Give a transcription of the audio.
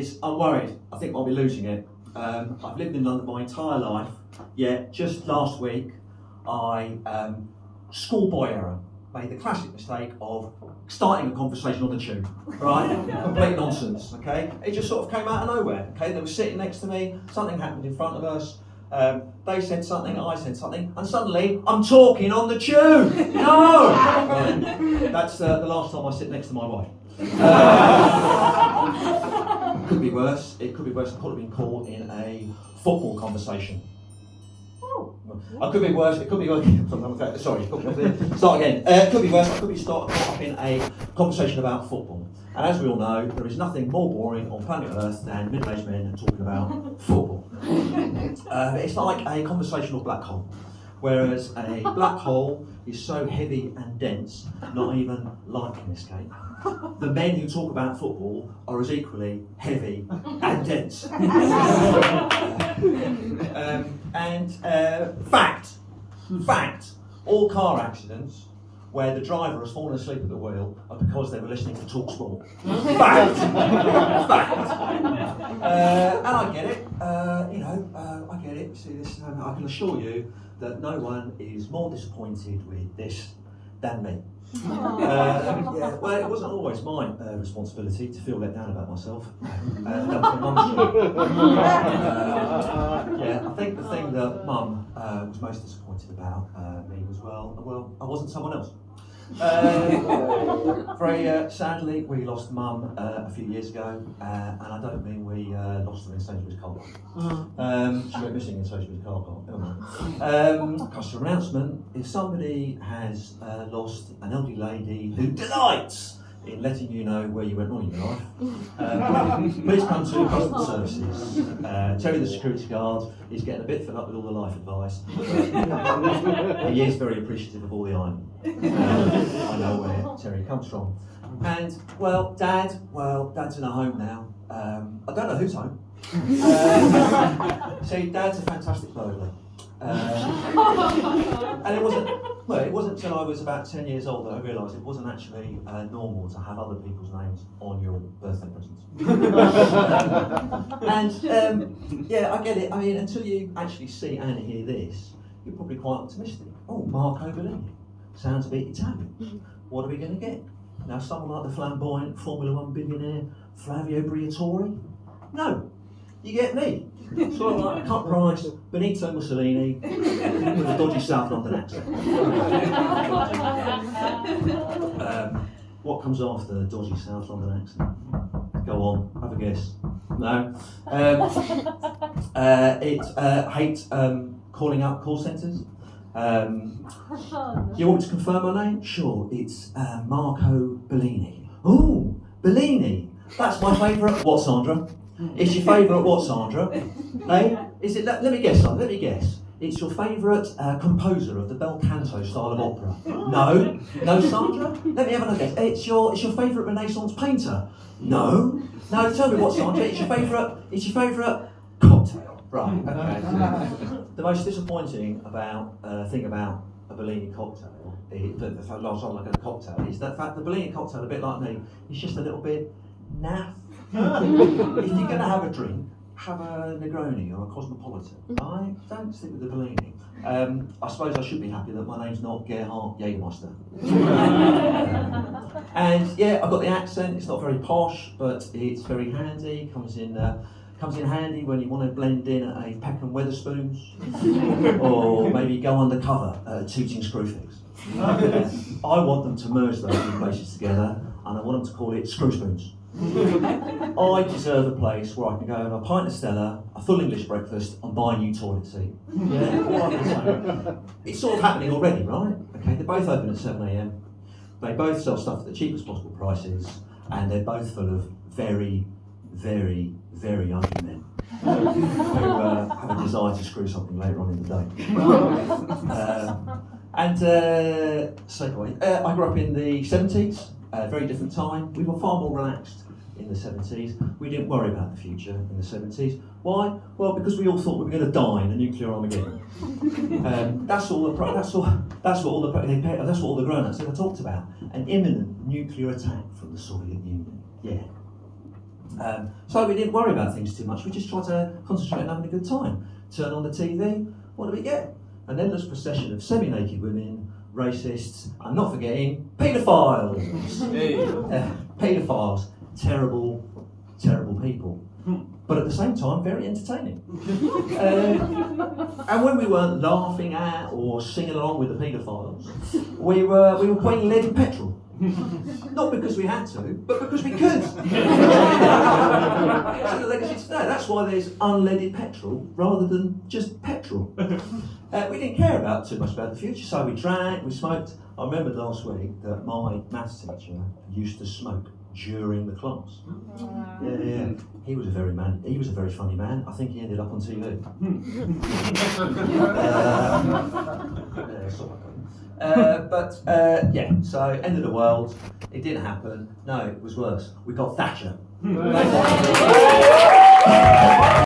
is I'm worried. I think I'll be losing it. I've lived in London my entire life, yet just last week I, schoolboy error, made the classic mistake of starting a conversation on the tube, right? Complete nonsense, okay? It just sort of came out of nowhere, okay? They were sitting next to me, something happened in front of us, they said something, I said something, and suddenly I'm talking on the tube! No! Right. That's the last time I sit next to my wife. Could be worse. It could be worse. I could have been caught in a football conversation. I could be worse. It could be worse. Sorry. Start again. It could be worse. I could be caught up in a conversation about football. And as we all know, there is nothing more boring on planet Earth than middle-aged men talking about football. It's like a conversational black hole. Whereas a black hole is so heavy and dense, not even light can escape. The men who talk about football are as equally heavy and dense. Fact, all car accidents where the driver has fallen asleep at the wheel are because they were listening to TalkSport. Fact. And I get it, I get it. See this, I can assure you that no one is more disappointed with this than me. Well, it wasn't always my responsibility to feel let down about myself. That was my mum's job. I think the thing that Mum was most disappointed about me was, well, I wasn't someone else. Very sadly, we lost Mum a few years ago, and I don't mean we lost her in Sainsbury's car park. She went missing in Sainsbury's car park. Customer announcement: if somebody has lost an elderly lady who delights in letting you know where you went wrong in your life, please come to customer services. Terry, the security guard, is getting a bit fed up with all the life advice. He is very appreciative of all the iron. I know where Terry comes from. And, Dad's in a home now. I don't know whose home. See, Dad's a fantastic burglar. And it wasn't until I was about 10 years old that I realised it wasn't actually normal to have other people's names on your birthday presents. I get it. I mean, until you actually see and hear this, you're probably quite optimistic. Oh, Marco Bellini. Sounds a bit Italian. What are we going to get? Now, someone like the flamboyant Formula One billionaire Flavio Briatore? No, you get me. Sort of like a cut-price Benito Mussolini with a dodgy South London accent. What comes after the dodgy South London accent? Go on, have a guess. No. Hate calling out call centres. You want me to confirm my name? Sure, it's Marco Bellini. Ooh, Bellini. That's my favourite. What, Sandra? It's your favourite what, Sandra? Hey? Is it? Let me guess, Sandra. Let me guess. It's your favourite composer of the bel canto style of opera? No, Sandra. Let me have another guess. It's your favourite Renaissance painter? No. Tell me what, Sandra. It's your favourite cocktail. Right. Okay. The most disappointing thing about a Bellini cocktail, the last time I got a cocktail, is that fact the Bellini cocktail, a bit like me, is just a little bit naff. If you're going to have a drink, have a Negroni or a Cosmopolitan. Right? Don't stick with the Bellini. I suppose I should be happy that my name's not Gerhard Jägermeister. And yeah, I've got the accent. It's not very posh, but it's very handy. Comes in handy when you want to blend in at a Peckham Wetherspoons, or maybe go undercover at Tooting Screwfix. I want them to merge those two places together, and I want them to call it Screw Spoons. I deserve a place where I can go and have a pint of Stella, a full English breakfast, and buy a new toilet seat. Yeah, all I can say. It's sort of happening already, right? Okay, they're both open at 7 a.m. They both sell stuff at the cheapest possible prices, and they're both full of very, very, very ugly men who have a desire to screw something later on in the day. I grew up in the 70s, a very different time. We were far more relaxed in the 70s. We didn't worry about the future in the 70s. Why? Well, because we all thought we were going to die in a nuclear Armageddon. That's what all the grown-ups ever talked about. An imminent nuclear attack from the Soviet Union. Yeah. So we didn't worry about things too much. We just tried to concentrate on having a good time. Turn on the TV, what do we get? An endless procession of semi-naked women, racists, and not forgetting paedophiles. Paedophiles, terrible, terrible people. But at the same time, very entertaining. And when we weren't laughing at or singing along with the paedophiles, we were putting lead in petrol. Not because we had to, but because we could. So the legacy today. That's why there's unleaded petrol rather than just petrol. We didn't care too much about the future, so we drank, we smoked. I remembered last week that my maths teacher used to smoke during the class. Yeah. He was a very funny man. I think he ended up on TV. So end of the world. It didn't happen. No, it was worse. We got Thatcher.